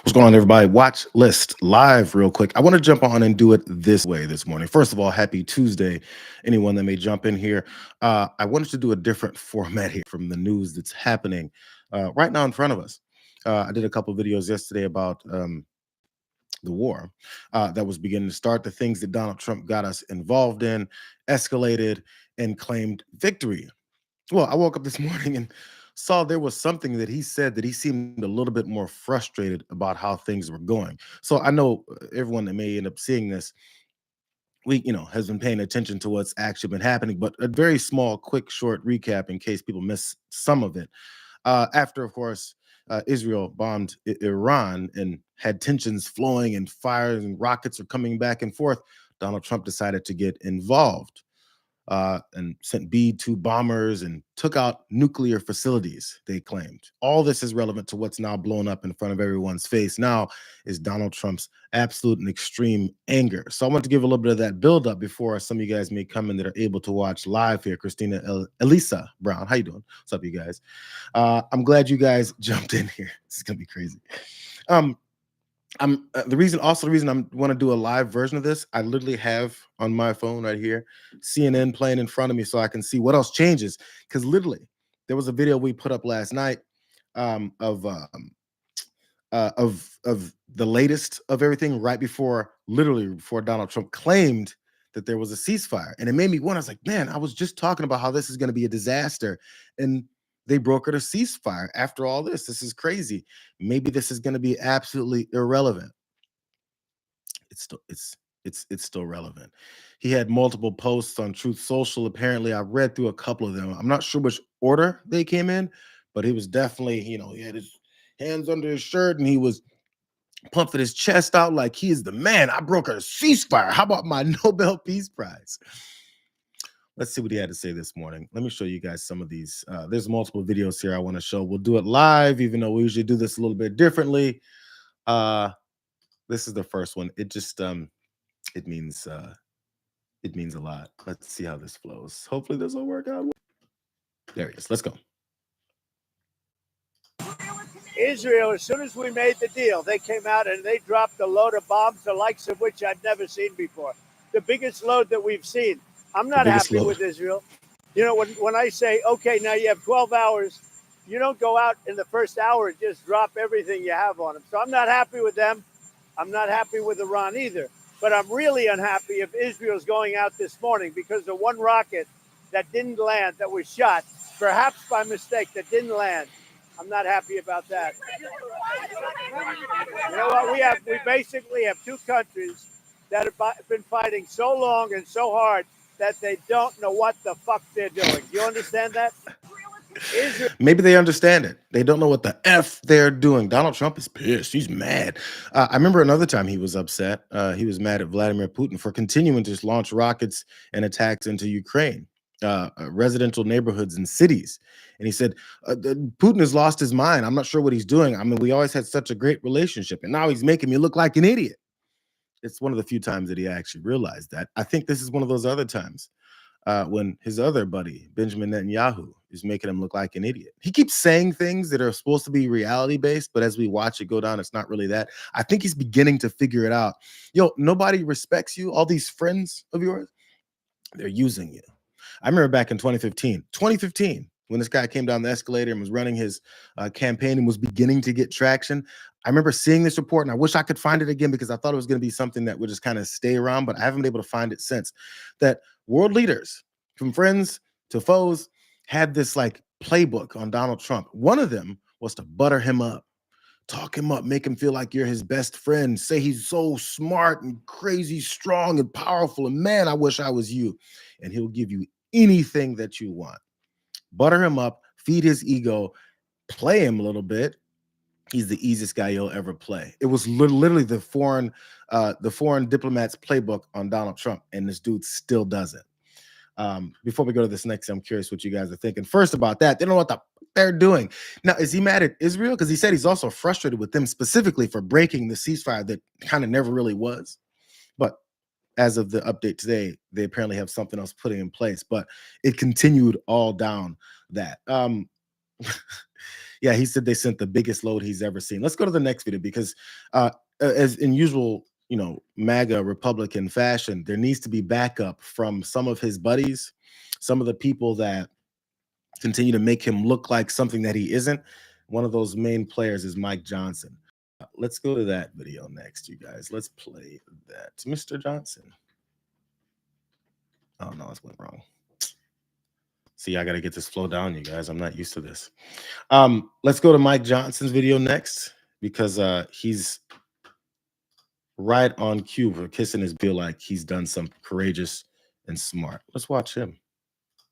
What's going on, everybody? Watch list live, real quick. I want to jump on and do it this way this morning. First of all, happy Tuesday. Anyone that may jump in here, I wanted to do a different format here from the news that's happening right now in front of us. I did a couple videos yesterday about the war that was beginning to start, the things that Donald Trump got us involved in, escalated, and claimed victory. Well, I woke up this morning and saw there was something that he said that he seemed a little bit more frustrated about how things were going. So I know everyone that may end up seeing this, has been paying attention to what's actually been happening, but a very small, quick, short recap in case people miss some of it. After, of course, Israel bombed Iran and had tensions flowing and fires and rockets are coming back and forth, Donald Trump decided to get involved and sent B-2 bombers and took out nuclear facilities, they claimed. All this is relevant to what's now blown up in front of everyone's face now is Donald Trump's absolute and extreme anger. So I want to give a little bit of that build up before some of you guys may come in that are able to watch live here. Elisa Brown, how you doing? What's up, you guys? I'm glad you guys jumped in here. This is going to be crazy. The reason I want to do a live version of this, I literally have on my phone right here CNN playing in front of me so I can see what else changes. Because literally, there was a video we put up last night of the latest of everything right before, literally before Donald Trump claimed that there was a ceasefire, and it made me wonder. I was like, man, I was just talking about how this is going to be a disaster, and they brokered a ceasefire after all this. This is crazy. Maybe this is going to be absolutely irrelevant. It's still relevant. He had multiple posts on Truth Social. Apparently, I read through a couple of them. I'm not sure which order they came in, but he was definitely, he had his hands under his shirt and he was pumping his chest out like he is the man. I broke a ceasefire. How about my Nobel Peace Prize? Let's see what he had to say this morning. Let me show you guys some of these. There's multiple videos here I want to show. We'll do it live, even though we usually do this a little bit differently. This is the first one. It just it means a lot. Let's see how this flows. Hopefully this will work out. There it is. Let's go. Israel, as soon as we made the deal, they came out and they dropped a load of bombs, the likes of which I'd never seen before. The biggest load that we've seen. I'm not happy with Israel. When I say, okay, now you have 12 hours, you don't go out in the first hour and just drop everything you have on them. So I'm not happy with them. I'm not happy with Iran either. But I'm really unhappy if Israel's going out this morning because the one rocket that didn't land, that was shot, perhaps by mistake, that didn't land. I'm not happy about that. You know what? We basically have two countries that have been fighting so long and so hard that they don't know what the fuck they're doing. Do you understand that? Maybe they understand it. They don't know what the F they're doing. Donald Trump is pissed. He's mad. I remember another time he was upset. He was mad at Vladimir Putin for continuing to launch rockets and attacks into Ukraine, residential neighborhoods and cities. And he said, Putin has lost his mind. I'm not sure what he's doing. I mean, we always had such a great relationship, and now he's making me look like an idiot. It's one of the few times that he actually realized that. I think this is one of those other times when his other buddy, Benjamin Netanyahu, is making him look like an idiot. He keeps saying things that are supposed to be reality-based, but as we watch it go down, it's not really that. I think he's beginning to figure it out. Nobody respects you. All these friends of yours, they're using you. I remember back in 2015, when this guy came down the escalator and was running his campaign and was beginning to get traction. I remember seeing this report, and I wish I could find it again because I thought it was going to be something that would just kind of stay around, but I haven't been able to find it since. That world leaders, from friends to foes, had this like playbook on Donald Trump. One of them was to butter him up, talk him up, make him feel like you're his best friend, say he's so smart and crazy, strong and powerful, and man, I wish I was you. And he'll give you anything that you want. Butter him up, feed his ego, play him a little bit. He's the easiest guy you'll ever play. It was literally the foreign diplomat's playbook on Donald Trump, and this dude still does it. Before we go to this next, I'm curious what you guys are thinking. First, about that, they don't know what they're doing. Now, is he mad at Israel? Because he said he's also frustrated with them specifically for breaking the ceasefire that kind of never really was. But as of the update today, they apparently have something else putting in place, but it continued all down that. Yeah, he said they sent the biggest load he's ever seen. Let's go to the next video because, as in usual, MAGA Republican fashion, there needs to be backup from some of his buddies, some of the people that continue to make him look like something that he isn't. One of those main players is Mike Johnson. Let's go to that video next, you guys. Let's play that. Mr. Johnson. Oh, no, it's went wrong. See, I got to get this flow down, you guys. I'm not used to this. Let's go to Mike Johnson's video next because he's right on cue for kissing his bill like he's done something courageous and smart. Let's watch him.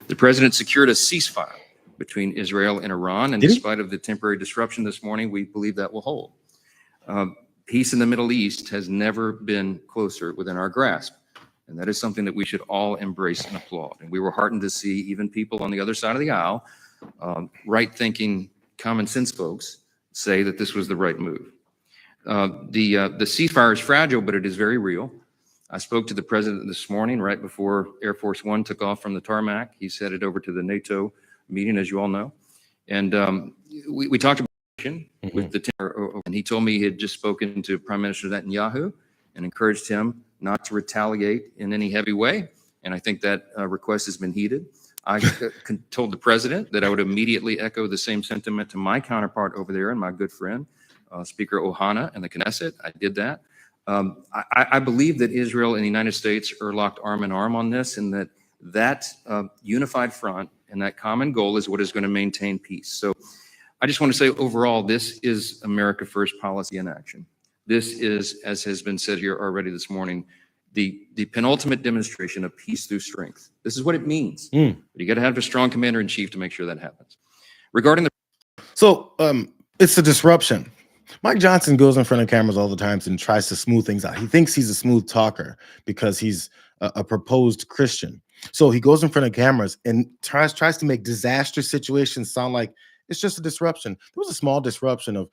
The president secured a ceasefire between Israel and Iran, and despite of the temporary disruption this morning, we believe that will hold. Peace in the Middle East has never been closer within our grasp, and that is something that we should all embrace and applaud. And we were heartened to see even people on the other side of the aisle, right-thinking, common-sense folks, say that this was the right move. The ceasefire is fragile, but it is very real. I spoke to the president this morning right before Air Force One took off from the tarmac. He's headed over to the NATO meeting, as you all know. And we talked about with the terror, and he told me he had just spoken to Prime Minister Netanyahu and encouraged him not to retaliate in any heavy way. And I think that request has been heeded. I told the president that I would immediately echo the same sentiment to my counterpart over there and my good friend, Speaker Ohana and the Knesset. I did that. I believe that Israel and the United States are locked arm in arm on this, and that unified front and that common goal is what is going to maintain peace. So I just want to say overall, this is America First policy in action. This is, as has been said here already this morning, the penultimate demonstration of peace through strength. This is what it means. But you got to have a strong commander in chief to make sure that happens. Regarding the it's a disruption. Mike Johnson goes in front of cameras all the time and tries to smooth things out. He thinks he's a smooth talker because he's a proposed Christian. So he goes in front of cameras and tries to make disaster situations sound like it's just a disruption. There was a small disruption of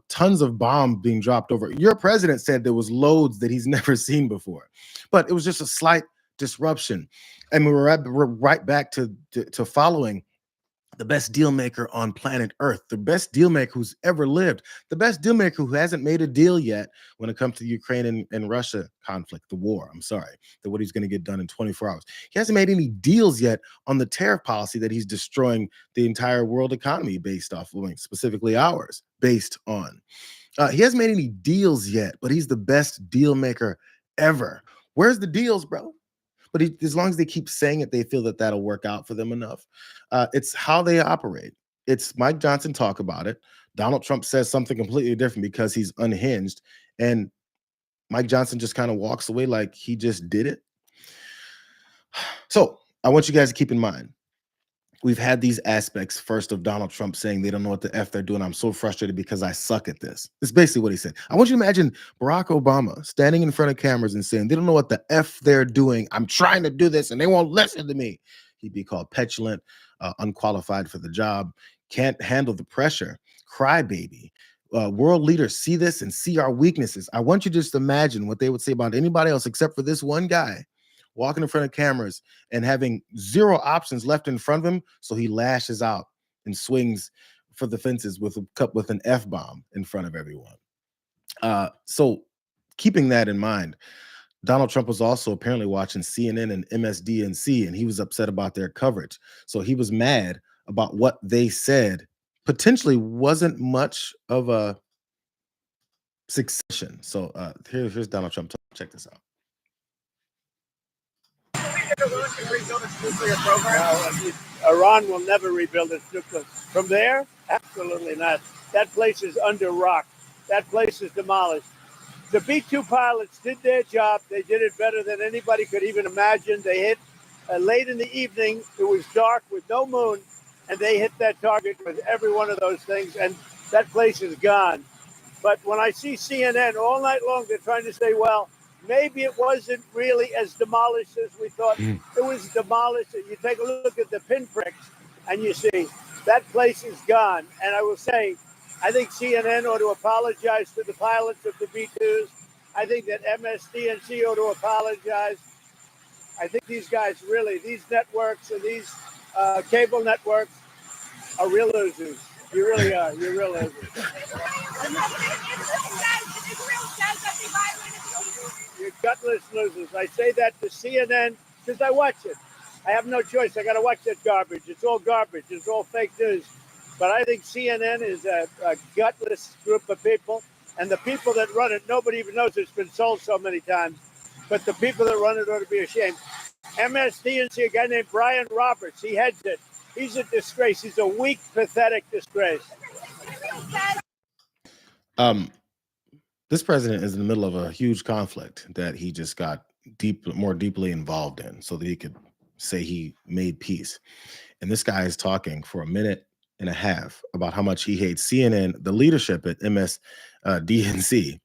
tons of bombs being dropped over. Your president said there was loads that he's never seen before, but it was just a slight disruption. And we're right back to following the best deal maker on planet Earth, the best deal maker who's ever lived, the best deal maker who hasn't made a deal yet when it comes to the Ukraine and Russia conflict, the war. I'm sorry, that what he's going to get done in 24 hours. He hasn't made any deals yet on the tariff policy that he's destroying the entire world economy based off, specifically ours, based on. He hasn't made any deals yet, but he's the best deal maker ever. Where's the deals, bro? But as long as they keep saying it, they feel that that'll work out for them enough. It's how they operate. It's Mike Johnson talk about it. Donald Trump says something completely different because he's unhinged. And Mike Johnson just kind of walks away like he just did it. So I want you guys to keep in mind, we've had these aspects first of Donald Trump saying they don't know what the F they're doing. I'm so frustrated because I suck at this. It's basically what he said. I want you to imagine Barack Obama standing in front of cameras and saying they don't know what the F they're doing. I'm trying to do this and they won't listen to me. He'd be called petulant, unqualified for the job, can't handle the pressure, crybaby. World leaders see this and see our weaknesses. I want you to just imagine what they would say about anybody else except for this one guy walking in front of cameras and having zero options left in front of him. So he lashes out and swings for the fences with an F-bomb in front of everyone. So keeping that in mind, Donald Trump was also apparently watching CNN and MSDNC, and he was upset about their coverage. So he was mad about what they said potentially wasn't much of a succession. So here's Donald Trump. Check this out. Iran will never rebuild its nuclear. From there, absolutely not. That place is under rock. That place is demolished. The B-2 pilots did their job. They did it better than anybody could even imagine. They hit late in the evening. It was dark with no moon, and they hit that target with every one of those things, and that place is gone. But when I see CNN all night long, they're trying to say, well, maybe it wasn't really as demolished as we thought. It was demolished. You take a look at the pinpricks, and you see that place is gone. And I will say, I think CNN ought to apologize to the pilots of the B-2s. I think that MSDNC ought to apologize. I think these guys really, these networks and these cable networks are real losers. You really are. You're real ugly. You're gutless losers. I say that to CNN because I watch it. I have no choice. I got to watch that garbage. It's all garbage. It's all fake news. But I think CNN is a gutless group of people. And the people that run it, nobody even knows it's been sold so many times. But the people that run it ought to be ashamed. MSDNC, a guy named Brian Roberts, he heads it. He's a disgrace. He's a weak, pathetic disgrace. This president is in the middle of a huge conflict that he just got more deeply involved in so that he could say he made peace. And this guy is talking for a minute and a half about how much he hates CNN, the leadership at MSDNC,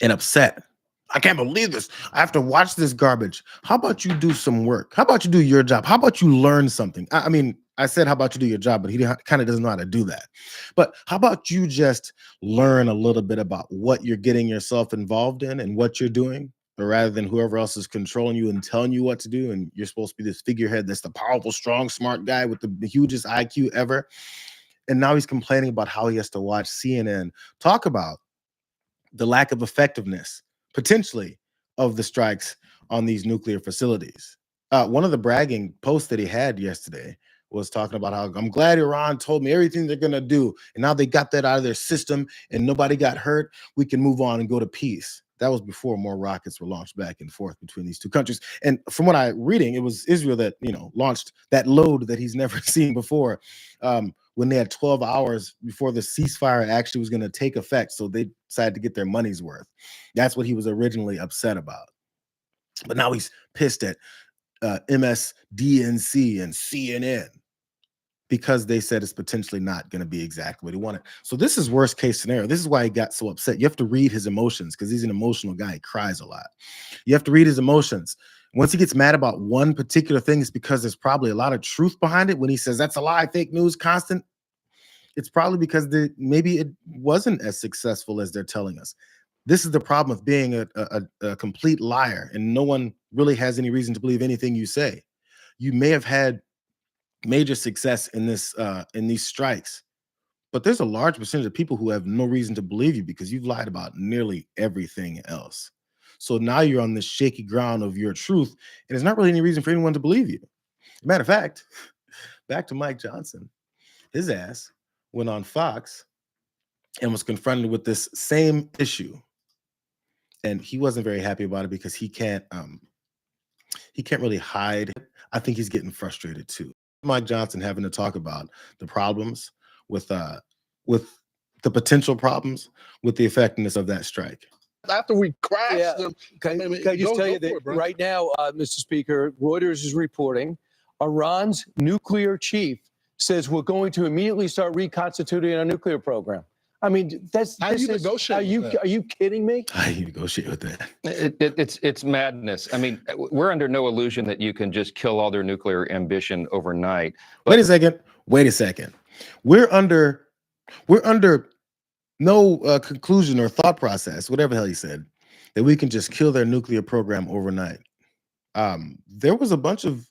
and upset. I can't believe this. I have to watch this garbage. How about you do some work? How about you do your job? How about you learn something? I mean, I said, how about you do your job, but he kind of doesn't know how to do that. But how about you just learn a little bit about what you're getting yourself involved in and what you're doing, rather than whoever else is controlling you and telling you what to do. And you're supposed to be this figurehead that's the powerful, strong, smart guy with the hugest IQ ever. And now he's complaining about how he has to watch CNN talk about the lack of effectiveness, potentially, of the strikes on these nuclear facilities. One of the bragging posts that he had yesterday was talking about how I'm glad Iran told me everything they're going to do. And now they got that out of their system and nobody got hurt. We can move on and go to peace. That was before more rockets were launched back and forth between these two countries. And from what I'm reading, it was Israel that, launched that load that he's never seen before, when they had 12 hours before the ceasefire actually was going to take effect. So they decided to get their money's worth. That's what he was originally upset about. But now he's pissed at MSDNC and CNN because they said it's potentially not going to be exactly what he wanted. So this is worst case scenario. This is why he got so upset. You have to read his emotions because he's an emotional guy. He cries a lot. You have to read his emotions. Once he gets mad about one particular thing, it's because there's probably a lot of truth behind it. When he says that's a lie, fake news, constant, it's probably because maybe it wasn't as successful as they're telling us. This is the problem with being a complete liar, and no one really has any reason to believe anything you say. You may have had major success in these strikes, but there's a large percentage of people who have no reason to believe you because you've lied about nearly everything else. So now you're on this shaky ground of your truth, and there's not really any reason for anyone to believe you. Matter of fact, back to Mike Johnson, his ass went on Fox and was confronted with this same issue, and he wasn't very happy about it because he can't really hide. I think he's getting frustrated too. Mike Johnson having to talk about the problems with the potential problems with the effectiveness of that strike. After we crashed them, can I just tell you that right now, Mr. Speaker, Reuters is reporting Iran's nuclear chief says we're going to immediately start reconstituting our nuclear program. I mean, how do you negotiate? Are you kidding me? How do you negotiate with that? It's madness. I mean, we're under no illusion that you can just kill all their nuclear ambition overnight. Wait a second. We're under no conclusion or thought process, whatever the hell he said, that we can just kill their nuclear program overnight. There was a bunch of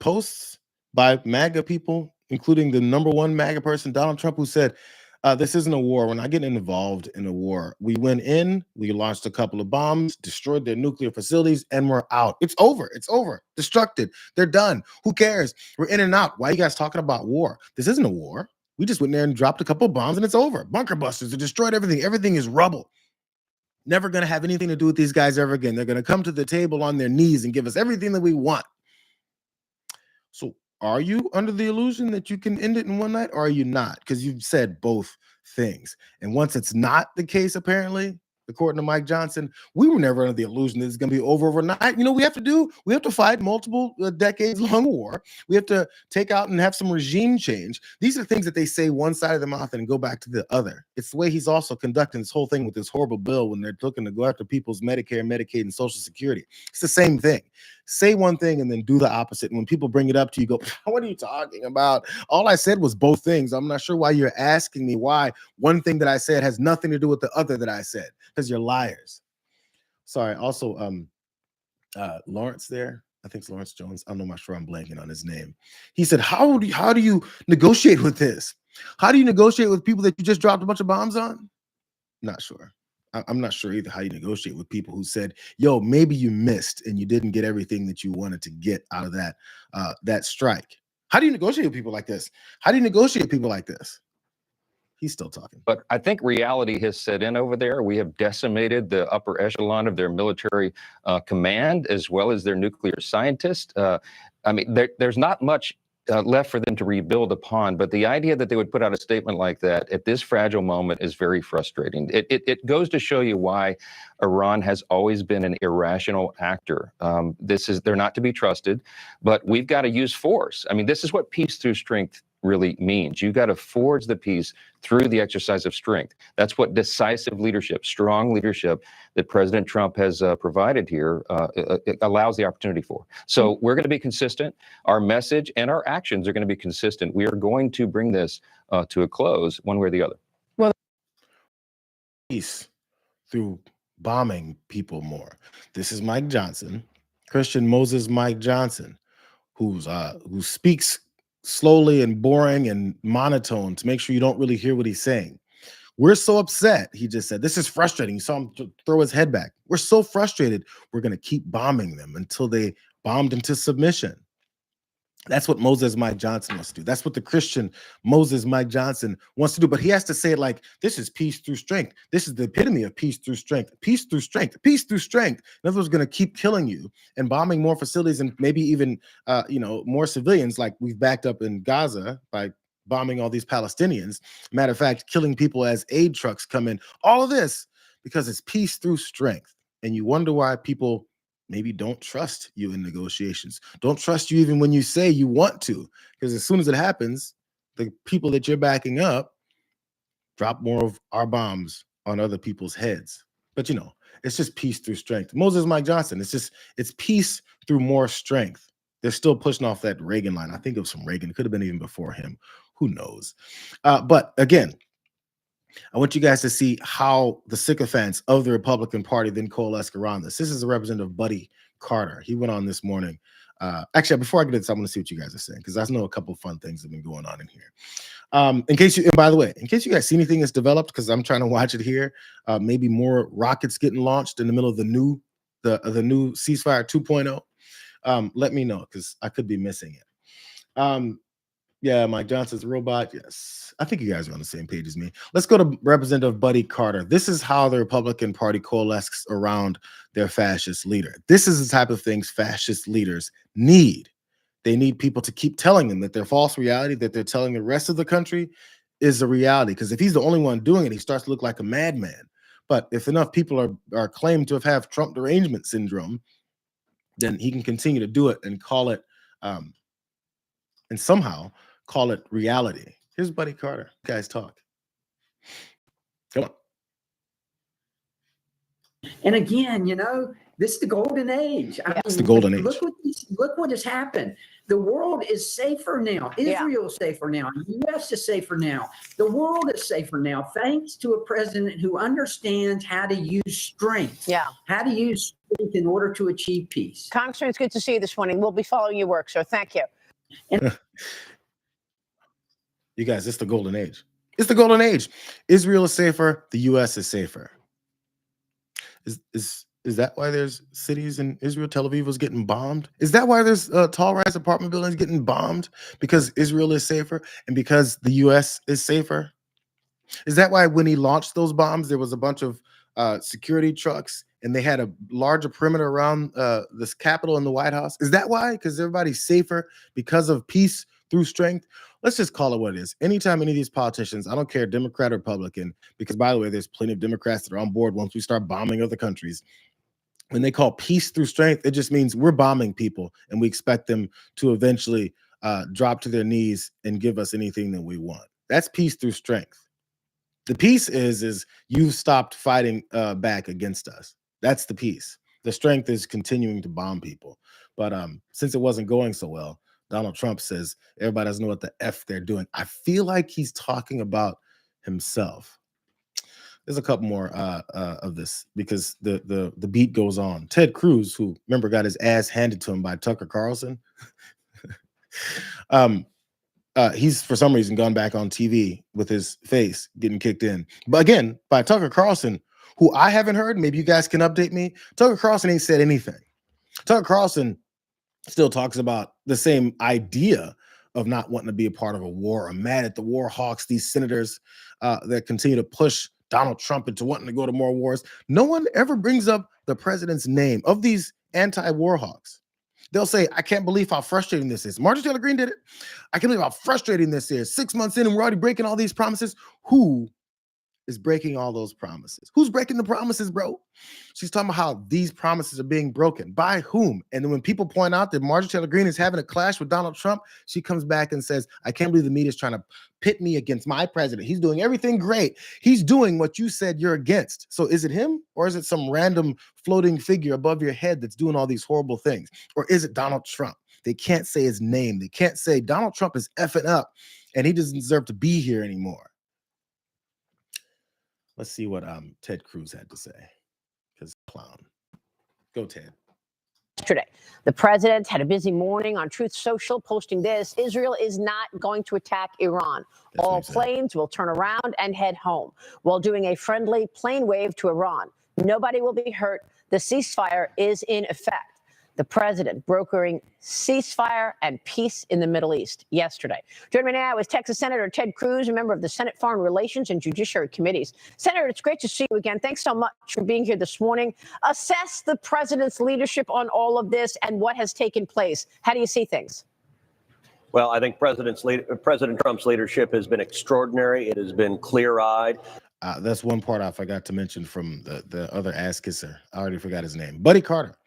posts by MAGA people, including the number one MAGA person, Donald Trump, who said, this isn't a war. We're not getting involved in a war. We went in, we launched a couple of bombs, destroyed their nuclear facilities, and we're out. It's over. It's over. Destructed. They're done. Who cares? We're in and out. Why are you guys talking about war? This isn't a war. We just went in there and dropped a couple of bombs and it's over. Bunker busters. They destroyed everything. Everything is rubble. Never going to have anything to do with these guys ever again. They're going to come to the table on their knees and give us everything that we want. So are you under the illusion that you can end it in one night, or are you not? Because you've said both things. And once it's not the case, apparently, according to Mike Johnson, we were never under the illusion that it's going to be over overnight. You know, we have to fight multiple decades-long war. We have to take out and have some regime change. These are things that they say one side of the mouth and go back to the other. It's the way he's also conducting this whole thing with this horrible bill when they're looking to go after people's Medicare, Medicaid, and Social Security. It's the same thing. Say one thing and then do the opposite. And when people bring it up to you, go, what are you talking about? All I said was both things. I'm not sure why you're asking me why one thing that I said has nothing to do with the other that I said, because you're liars. Sorry. Also, Lawrence there, I think it's Lawrence Jones. I'm not sure I'm blanking on his name. He said, how do you negotiate with this? How do you negotiate with people that you just dropped a bunch of bombs on? Not sure. I'm not sure either how you negotiate with people who said, yo, maybe you missed and you didn't get everything that you wanted to get out of that strike. How do you negotiate with people like this? How do you negotiate with people like this? He's still talking. But I think reality has set in over there. We have decimated the upper echelon of their military command, as well as their nuclear scientists. I mean, there's not much left for them to rebuild upon. But the idea that they would put out a statement like that at this fragile moment is very frustrating. It goes to show you why Iran has always been an irrational actor. They're not to be trusted, but we've got to use force. I mean, this is what peace through strength really means. You got to forge the peace through the exercise of strength. That's what decisive leadership, strong leadership that President Trump has provided here allows the opportunity for. So we're going to be consistent. Our message and our actions are going to be consistent. We are going to bring this to a close one way or the other. Well, peace through bombing people more. This is Mike Johnson, Christian Moses Mike Johnson, who speaks slowly and boring and monotone to make sure you don't really hear what he's saying. We're so upset, he just said. This is frustrating. You saw him throw his head back. We're so frustrated, we're going to keep bombing them until they bombed into submission. That's what Moses Mike Johnson wants to do. That's what the Christian Moses Mike Johnson wants to do. But he has to say it like, this is peace through strength. This is the epitome of peace through strength. Peace through strength. Peace through strength. In other words, going to keep killing you and bombing more facilities and maybe even, more civilians, like we've backed up in Gaza by bombing all these Palestinians. Matter of fact, killing people as aid trucks come in. All of this because it's peace through strength. And you wonder why people maybe don't trust you in negotiations. Don't trust you even when you say you want to, because as soon as it happens, the people that you're backing up drop more of our bombs on other people's heads. But it's just peace through strength. Moses Mike Johnson, it's peace through more strength. They're still pushing off that Reagan line. I think it was from Reagan. It could have been even before him. Who knows? But again, I want you guys to see how the sycophants of the Republican Party then coalesce around this. This is a Representative Buddy Carter. He went on this morning. Actually, before I get into this, I want to see what you guys are saying, because I know a couple of fun things have been going on in here. And by the way, in case you guys see anything that's developed, because I'm trying to watch it here, maybe more rockets getting launched in the middle of the new ceasefire 2.0. Let me know, because I could be missing it. Yeah, Mike Johnson's a robot. Yes. I think you guys are on the same page as me. Let's go to Representative Buddy Carter. This is how the Republican Party coalesces around their fascist leader. This is the type of things fascist leaders need. They need people to keep telling them that their false reality that they're telling the rest of the country is a reality. Because if he's the only one doing it, he starts to look like a madman. But if enough people are claimed to have Trump derangement syndrome, then he can continue to do it and call it, and somehow call it reality. Here's Buddy Carter. You guys talk. Come on. And again, this is the golden age. It's the golden age. Look what has happened. The world is safer now. Israel is safer now. The U.S. is safer now. The world is safer now, thanks to a president who understands how to use strength. Yeah. How to use strength in order to achieve peace. Congressman, it's good to see you this morning. We'll be following your work, sir. Thank you. You guys, it's the golden age. It's the golden age. Israel is safer. The U.S. is safer. Is that why there's cities in Israel? Tel Aviv was getting bombed. Is that why there's tall-rise apartment buildings getting bombed? Because Israel is safer and because the U.S. is safer? Is that why when he launched those bombs, there was a bunch of security trucks and they had a larger perimeter around this Capitol and the White House? Is that why? Because everybody's safer because of peace through strength? Let's just call it what it is. Anytime any of these politicians, I don't care, Democrat or Republican, because by the way, there's plenty of Democrats that are on board once we start bombing other countries. When they call peace through strength, it just means we're bombing people and we expect them to eventually drop to their knees and give us anything that we want. That's peace through strength. The peace is you've stopped fighting back against us. That's the peace. The strength is continuing to bomb people. But since it wasn't going so well, Donald Trump says everybody doesn't know what the F they're doing. I feel like he's talking about himself. There's a couple more of this because the beat goes on. Ted Cruz, who remember got his ass handed to him by Tucker Carlson, He's for some reason gone back on TV with his face getting kicked in. But again, by Tucker Carlson, who I haven't heard. Maybe you guys can update me. Tucker Carlson ain't said anything. Tucker Carlson still talks about the same idea of not wanting to be a part of a war. I'm mad at the war hawks, these senators that continue to push Donald Trump into wanting to go to more wars. No one ever brings up the president's name of these anti-war hawks. They'll say, I can't believe how frustrating this is. Marjorie Taylor Greene did it. I can't believe how frustrating this is. 6 months in and we're already breaking all these promises. Who is breaking all those promises? Who's breaking the promises, bro? She's talking about how these promises are being broken. By whom? And then when people point out that Marjorie Taylor Greene is having a clash with Donald Trump, she comes back and says, I can't believe the media is trying to pit me against my president. He's doing everything great. He's doing what you said you're against. So is it him, or is it some random floating figure above your head that's doing all these horrible things? Or is it Donald Trump? They can't say his name. They can't say Donald Trump is effing up and he doesn't deserve to be here anymore. Let's see what Ted Cruz had to say. Because clown. Go, Ted. Yesterday, the president had a busy morning on Truth Social, posting this: Israel is not going to attack Iran. That's All planes will turn around and head home, while doing a friendly plane wave to Iran. Nobody will be hurt. The ceasefire is in effect. The president brokering ceasefire and peace in the Middle East yesterday. Joining me now is Texas Senator Ted Cruz, a member of the Senate Foreign Relations and Judiciary Committees. Senator, it's great to see you again. Thanks so much for being here this morning. Assess the president's leadership on all of this and what has taken place. How do you see things? Well, I think President Trump's leadership has been extraordinary. It has been clear-eyed. That's one part I forgot to mention from the other ass kisser. I already forgot his name. Buddy Carter.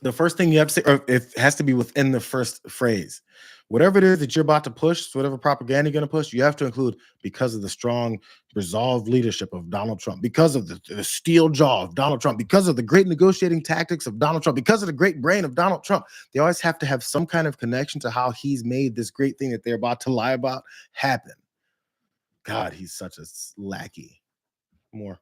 The first thing you have to say, or it has to be within the first phrase. Whatever it is that you're about to push, whatever propaganda you're going to push, you have to include because of the strong, resolved leadership of Donald Trump, because of the steel jaw of Donald Trump, because of the great negotiating tactics of Donald Trump, because of the great brain of Donald Trump. They always have to have some kind of connection to how he's made this great thing that they're about to lie about happen. God, he's such a lackey. More.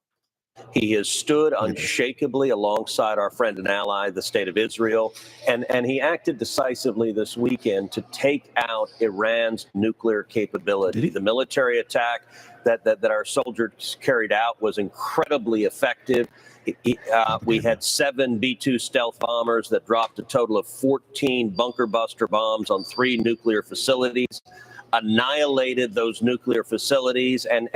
He has stood unshakably alongside our friend and ally, the state of Israel, and he acted decisively this weekend to take out Iran's nuclear capability. The military attack that our soldiers carried out was incredibly effective. We had 7 B-2 stealth bombers that dropped a total of 14 bunker buster bombs on 3 nuclear facilities, annihilated those nuclear facilities and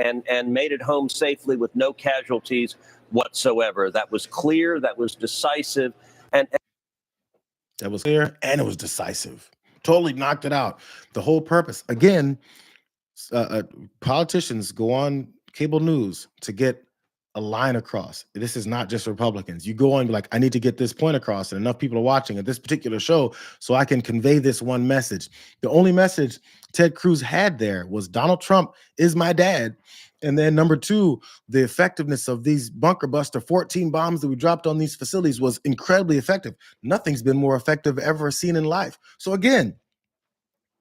made it home safely with no casualties whatsoever. That was clear. That was decisive. And that was clear and it was decisive. Totally knocked it out. The whole purpose. Again, politicians go on cable news to get a line across. This is not just Republicans. You go on and be like, I need to get this point across, and enough people are watching at this particular show so I can convey this one message. The only message Ted Cruz had there was Donald Trump is my dad. And then number 2, the effectiveness of these bunker buster 14 bombs that we dropped on these facilities was incredibly effective. Nothing's been more effective ever seen in life. So again,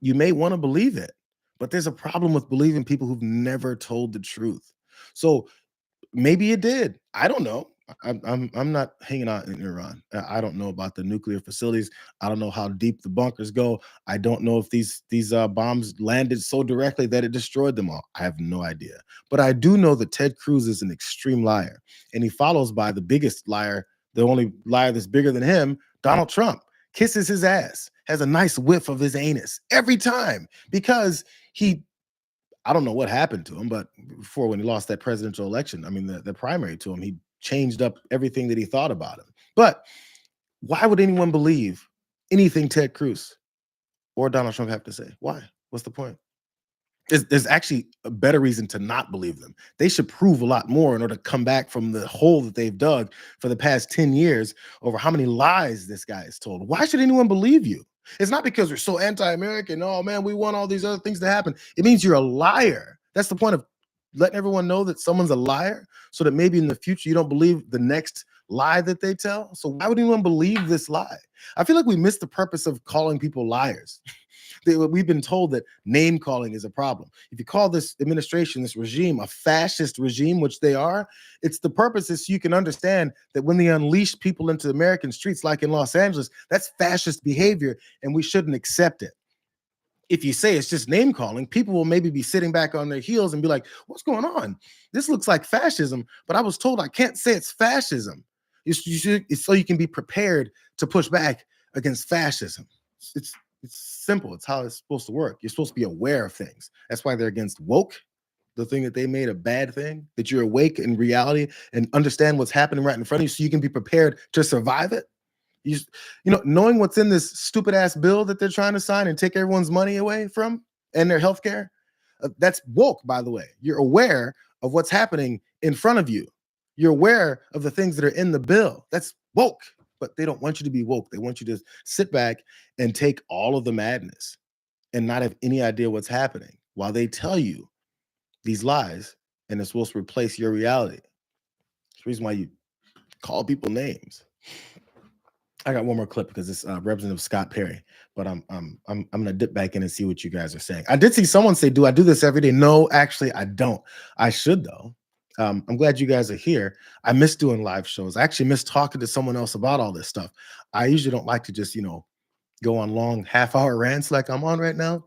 you may want to believe it, but there's a problem with believing people who've never told the truth. So maybe it did. I don't know. I'm not hanging out in Iran. I don't know about the nuclear facilities. I don't know how deep the bunkers go. I don't know if these bombs landed so directly that it destroyed them all. I have no idea. But I do know that Ted Cruz is an extreme liar, and he follows by the biggest liar, the only liar that's bigger than him, Donald Trump. Kisses his ass, has a nice whiff of his anus every time because I don't know what happened to him, but before when he lost that presidential election, I mean, the primary to him, he changed up everything that he thought about him. But why would anyone believe anything Ted Cruz or Donald Trump have to say? Why? What's the point? There's actually a better reason to not believe them. They should prove a lot more in order to come back from the hole that they've dug for the past 10 years over how many lies this guy has told. Why should anyone believe you? It's not because we're so anti-American. Oh, man, we want all these other things to happen. It means you're a liar. That's the point of letting everyone know that someone's a liar so that maybe in the future you don't believe the next lie that they tell. So why would anyone believe this lie? I feel like we missed the purpose of calling people liars. We've been told that name calling is a problem. If you call this administration, this regime, a fascist regime, which they are, it's the purpose is so you can understand that when they unleash people into American streets, like in Los Angeles, that's fascist behavior, and we shouldn't accept it. if you say it's just name calling, people will maybe be sitting back on their heels and be like, what's going on? This looks like fascism, but I was told I can't say it's fascism. It's so you can be prepared to push back against fascism. It's simple. It's how it's supposed to work. You're supposed to be aware of things. That's why they're against woke, the thing that they made a bad thing, that you're awake in reality and understand what's happening right in front of you so you can be prepared to survive it. You know, knowing what's in this stupid ass bill that they're trying to sign and take everyone's money away from and their health care, that's woke, by the way. You're aware of what's happening in front of you. You're aware of the things that are in the bill. That's woke, but they don't want you to be woke. They want you to sit back and take all of the madness and not have any idea what's happening while they tell you these lies, and it's supposed to replace your reality. That's the reason why you call people names. I got one more clip because it's Representative Scott Perry, but I'm gonna dip back in and see what you guys are saying. I did see someone say, "Do I do this every day?" No, actually, I don't. I should though. I'm glad you guys are here. I miss doing live shows. I actually miss talking to someone else about all this stuff. I usually don't like to just go on long half-hour rants like I'm on right now.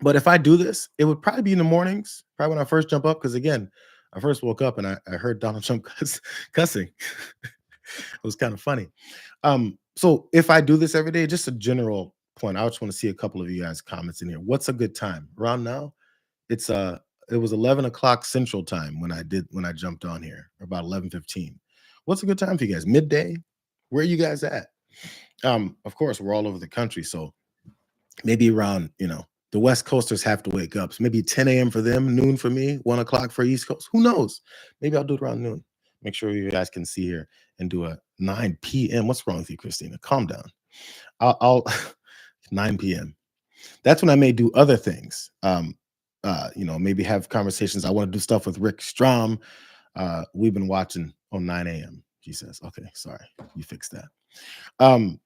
But if I do this, it would probably be in the mornings, probably when I first jump up, because again, I first woke up and I heard Donald Trump cussing. It was kind of funny. So if I do this every day, just a general point, I just want to see a couple of you guys' comments in here. What's a good time? Around now, it was 11 o'clock Central Time when I jumped on here, about 11:15. What's a good time for you guys? Midday? Where are you guys at? Of course, we're all over the country, so maybe around, the West Coasters have to wake up. So maybe 10 a.m. for them, noon for me, 1 o'clock for East Coast. Who knows? Maybe I'll do it around noon. Make sure you guys can see here and do a 9 p.m. What's wrong with you, Christina? Calm down. I'll 9 p.m. That's when I may do other things. Maybe have conversations. I want to do stuff with Rick Strom. We've been watching on 9 a.m. She says, okay, sorry, you fixed that.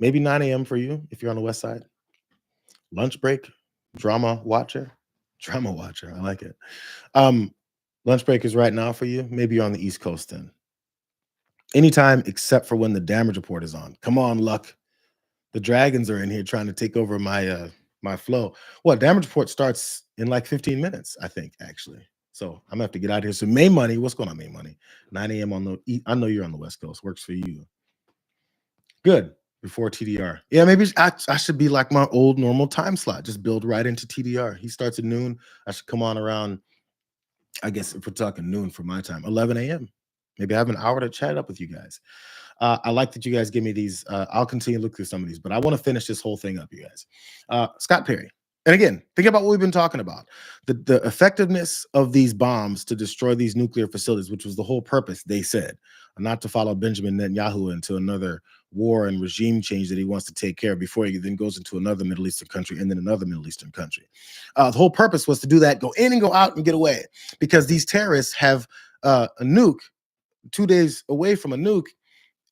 Maybe 9 a.m. for you if you're on the West Side. Lunch break, drama watcher. I like it. Lunch break is right now for you. Maybe you're on the East Coast then. Anytime except for when the damage report is on. Come on, Luck. The dragons are in here trying to take over my flow. Well, damage report starts in like 15 minutes, I think, actually. So I'm gonna have to get out of here. So May Money, what's going on, May Money? 9 a.m. I know you're on the West Coast. Works for you. Good. Before TDR. Yeah, maybe I should be like my old normal time slot. Just build right into TDR. He starts at noon. I should come on around, I guess if we're talking noon for my time, 11 a.m. Maybe I have an hour to chat up with you guys. I like that you guys give me these. I'll continue to look through some of these, but I want to finish this whole thing up, you guys. Scott Perry. And again, think about what we've been talking about. The effectiveness of these bombs to destroy these nuclear facilities, which was the whole purpose, they said, not to follow Benjamin Netanyahu into another war and regime change that he wants to take care of before he then goes into another Middle Eastern country and then another Middle Eastern country. The whole purpose was to do that, go in and go out and get away, because these terrorists have a nuke 2 days away from a nuke.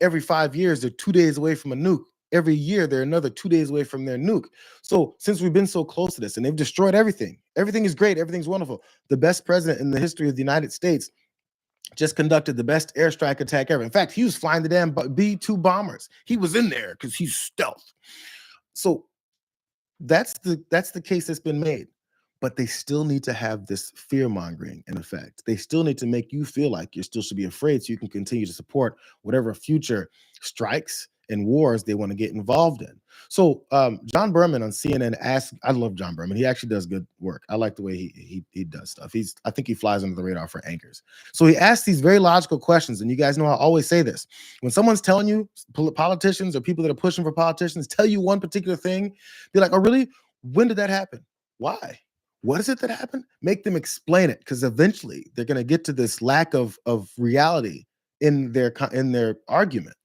Every 5 years, they're 2 days away from a nuke. Every year, they're another 2 days away from their nuke. So since we've been so close to this and they've destroyed everything, everything is great, everything's wonderful. The best president in the history of the United States just conducted the best airstrike attack ever. In fact, he was flying the damn B-2 bombers. He was in there because he's stealth. So that's the case that's been made. But they still need to have this fear-mongering in effect. They still need to make you feel like you still should be afraid so you can continue to support whatever future strikes and wars they want to get involved in. So John Berman on CNN asked, I love John Berman. He actually does good work. I like the way he does stuff. I think he flies under the radar for anchors. So he asks these very logical questions, and you guys know I always say this. When someone's telling you, politicians or people that are pushing for politicians tell you one particular thing, be like, oh, really? When did that happen? Why? What is it that happened? Make them explain it, because eventually they're going to get to this lack of reality in their argument.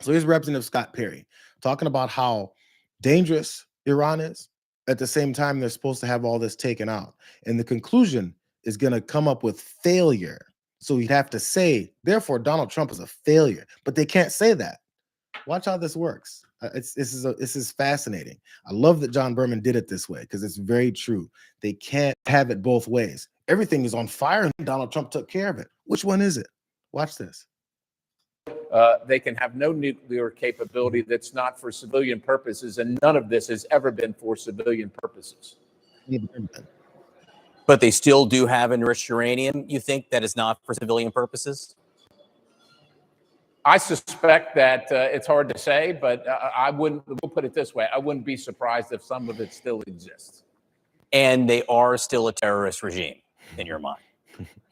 So here's Representative Scott Perry talking about how dangerous Iran is. At the same time, they're supposed to have all this taken out. And the conclusion is going to come up with failure. So you'd have to say, therefore, Donald Trump is a failure. But they can't say that. Watch how this works. This is fascinating. I love that John Berman did it this way because it's very true. They can't have it both ways. Everything is on fire and Donald Trump took care of it. Which one is it? Watch this. they can have no nuclear capability that's not for civilian purposes, and none of this has ever been for civilian purposes. But they still do have enriched uranium, you think, that is not for civilian purposes? I suspect that it's hard to say, but I wouldn't, we'll put it this way, I wouldn't be surprised if some of it still exists. And they are still a terrorist regime, in your mind?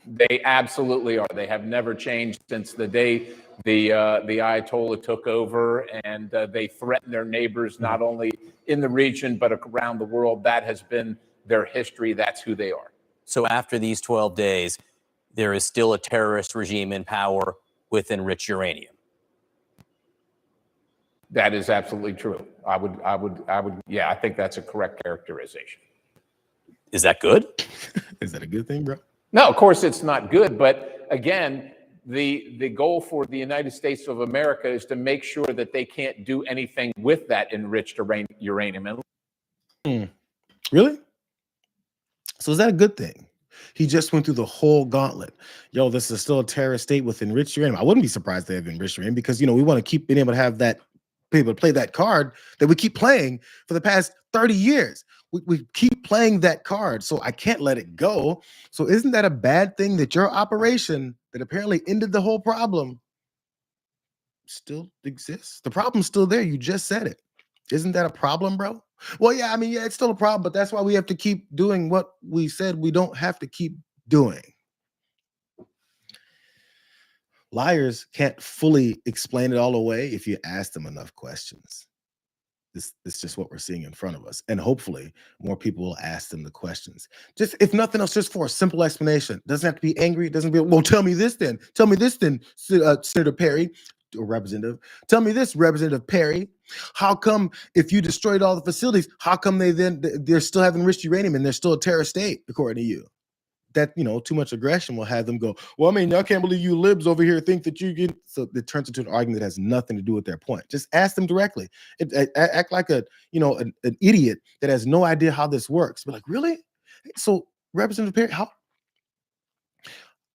They absolutely are. They have never changed since the day the Ayatollah took over, and they threaten their neighbors not only in the region but around the world. That has been their history. That's who they are. So after these 12 days, there is still a terrorist regime in power with enriched uranium. That is absolutely true. Yeah, I think that's a correct characterization. Is that good? Is that a good thing, bro? No, of course it's not good. But again, the goal for the United States of America is to make sure that they can't do anything with that enriched uranium. Really? So is that a good thing? He just went through the whole gauntlet. Yo, this is still a terrorist state with enriched uranium. I wouldn't be surprised they have enriched uranium because, we want to keep being able to have that, be able to play that card that we keep playing for the past 30 years. We keep playing that card, so I can't let it go. So isn't that a bad thing that your operation that apparently ended the whole problem still exists? The problem's still there. You just said it. Isn't that a problem, bro? Well, yeah, it's still a problem, but that's why we have to keep doing what we said we don't have to keep doing. Liars can't fully explain it all away if you ask them enough questions. This is just what we're seeing in front of us. And hopefully more people will ask them the questions. Just, if nothing else, just for a simple explanation. Doesn't have to be angry. It doesn't be, well, tell me this then. Tell me this then, Senator Perry, or Representative. Tell me this, Representative Perry. How come if you destroyed all the facilities, how come they're still having enriched uranium and they're still a terrorist state, according to you? That, too much aggression will have them go, well, I can't believe you libs over here think that you get, so it turns into an argument that has nothing to do with their point. Just ask them directly. Act like an idiot that has no idea how this works. But like, really? So Representative Perry,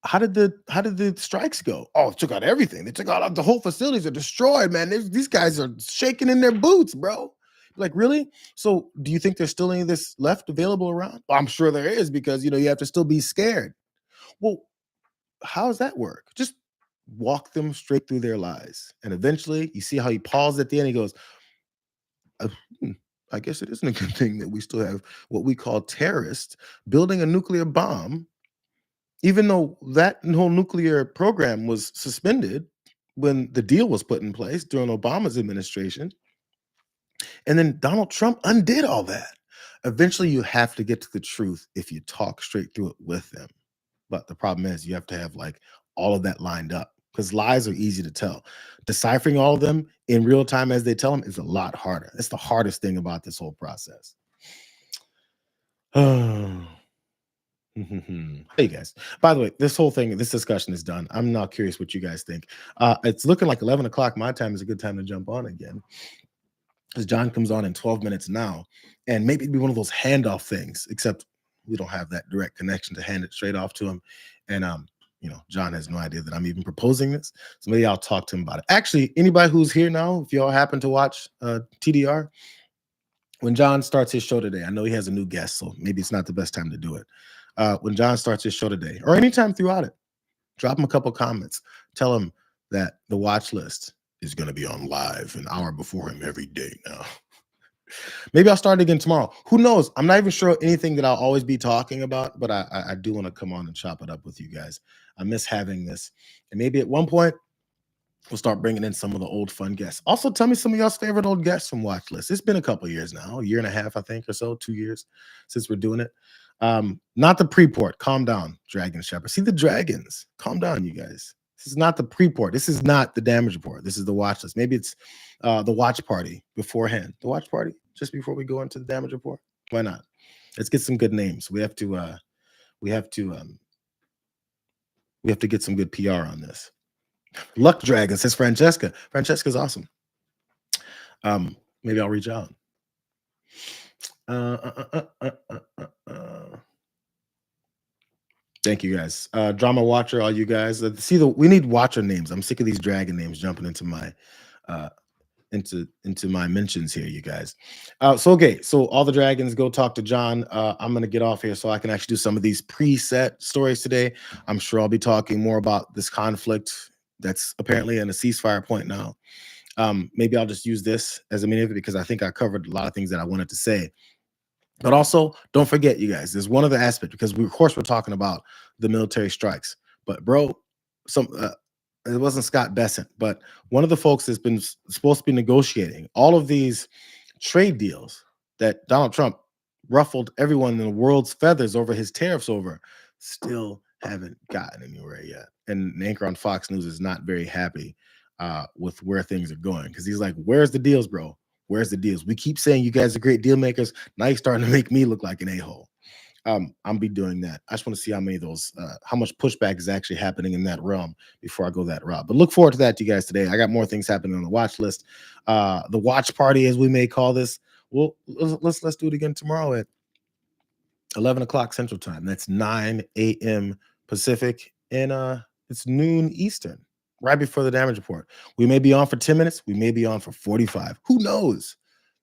how did the strikes go? Oh, it took out everything. They took out the whole facilities are destroyed, man. These guys are shaking in their boots, bro. Like, really? So do you think there's still any of this left available around? Well, I'm sure there is, because, you have to still be scared. Well, how does that work? Just walk them straight through their lies. And eventually you see how he paused at the end. He goes, I guess it isn't a good thing that we still have what we call terrorists building a nuclear bomb, even though that whole nuclear program was suspended when the deal was put in place during Obama's administration. And then Donald Trump undid all that. Eventually, you have to get to the truth if you talk straight through it with them. But the problem is you have to have all of that lined up, because lies are easy to tell. Deciphering all of them in real time as they tell them is a lot harder. That's the hardest thing about this whole process. Hey guys, by the way, this discussion is done. I'm now curious what you guys think. It's looking like 11 o'clock my time is a good time to jump on again, because John comes on in 12 minutes now, and maybe it'd be one of those handoff things, except we don't have that direct connection to hand it straight off to him. And John has no idea that I'm even proposing this, so maybe I'll talk to him about it. Actually, anybody who's here now, if y'all happen to watch TDR, when John starts his show today, I know he has a new guest, so maybe it's not the best time to do it. When John starts his show today, or anytime throughout it, drop him a couple comments. Tell him that the watch list is going to be on live an hour before him every day now. Maybe I'll start again tomorrow. Who knows? I'm not even sure anything that I'll always be talking about, but I do want to come on and chop it up with you guys. I miss having this. And maybe at one point, we'll start bringing in some of the old fun guests. Also, tell me some of y'all's favorite old guests from Watchlist. It's been a couple of years now, a year and a half, I think, or so, 2 years since we're doing it. Not the pre-port. Calm down, Dragon Shepherd. See the dragons. Calm down, you guys. This is not the pre-port. This is not the damage report. This is the watch list. Maybe it's the watch party beforehand. The watch party just before we go into the damage report. Why not? Let's get some good names. We have to get some good PR on this. Luck Dragon, says Francesca. Francesca's awesome. Maybe I'll reach out. Thank you guys. Drama Watcher, all you guys. We need Watcher names. I'm sick of these dragon names jumping into my into my mentions here, you guys. So all the dragons go talk to John. I'm gonna get off here so I can actually do some of these preset stories today. I'm sure I'll be talking more about this conflict that's apparently in a ceasefire point now. Maybe I'll just use this as a minute because I think I covered a lot of things that I wanted to say. But also, don't forget, you guys, there's one other aspect because of course we're talking about the military strikes. But bro, it wasn't Scott Bessent, but one of the folks that's been supposed to be negotiating all of these trade deals that Donald Trump ruffled everyone in the world's feathers over his tariffs over, still haven't gotten anywhere yet. And the anchor on Fox News is not very happy with where things are going because he's like, "Where's the deals, bro? Where's the deals? We keep saying you guys are great deal makers. Now you're starting to make me look like an a-hole." I'll be doing that. I just want to see how many of those, how much pushback is actually happening in that realm before I go that route. But look forward to that to you guys today. I got more things happening on the watch list. The watch party, as we may call this. Well, let's do it again tomorrow at 11 o'clock Central Time. That's 9 a.m. Pacific, and it's noon Eastern, right before the damage report. We may be on for 10 minutes. We may be on for 45. Who knows?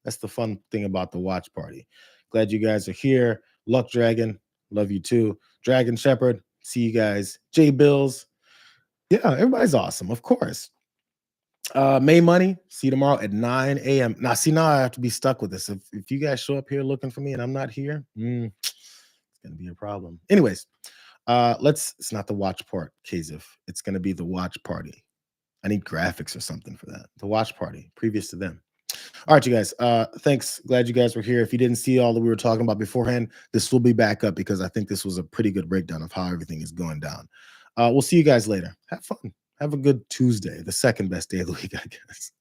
That's the fun thing about the watch party. Glad you guys are here. Luck Dragon, love you too. Dragon Shepherd, see you guys. J Bills, yeah, everybody's awesome, of course. May Money, see you tomorrow at 9 a.m. Now I have to be stuck with this. If you guys show up here looking for me and I'm not here, it's gonna be a problem. Anyways, it's not the watch part, Kazif. It's gonna be the watch party. I need graphics or something for that. The watch party, previous to them. All right, you guys. Thanks. Glad you guys were here. If you didn't see all that we were talking about beforehand, this will be back up because I think this was a pretty good breakdown of how everything is going down. We'll see you guys later. Have fun. Have a good Tuesday, the second best day of the week, I guess.